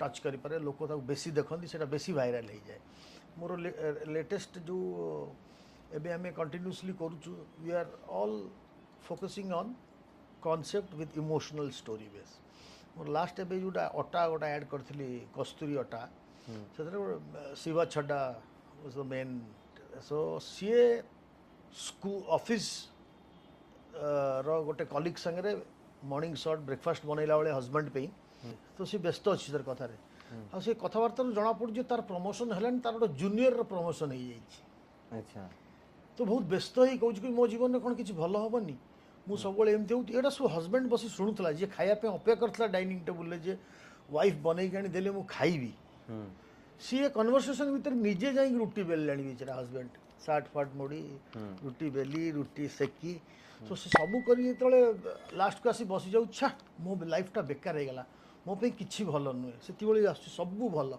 touch करें लोक बेसी देखती से बेसी भाइराल हो जाए मोर लेटेस्ट जो एबे आम कंटिन्यूसली करुचु we are all focusing on concept with emotional story base मोर लास्ट एबे जोटा अटा गोटा ऐड करी कस्तूरी अटा से Shiva Chadda was the main so सी स्कूल ऑफिस रो गोटे कलिग संगे मॉर्निंग शॉट ब्रेकफास्ट बनैला बेले हजबैंड पे तो सी व्यस्त अच्छी तार कथार आ से कथबार्ता जना पड़ी तार प्रमोशन है तार गोटे जूनियर प्रमोशन हो जाए अच्छा तो बहुत व्यस्त ही कौच कि मो जीवन में कौन किसी भल हेनी मुझे सब एमती हो सब हजबैंड बस शुणुला जी खायापी अपेक्षा करता डाइनिंग टेबुल जे वाइफ बनई आनी मुझे खाइबी सी कन्वर्सेशन भितर निजे जा रुटी बेल बेचारा हजबैंड सार्ट फाट मोड़ी रुटी बेली रुटी सेकी तो से सब कर लास्ट को आसी बसी जाऊ छा मो लाइफटा बेकार हो गला मो पे किसी भल नुहे से सब भल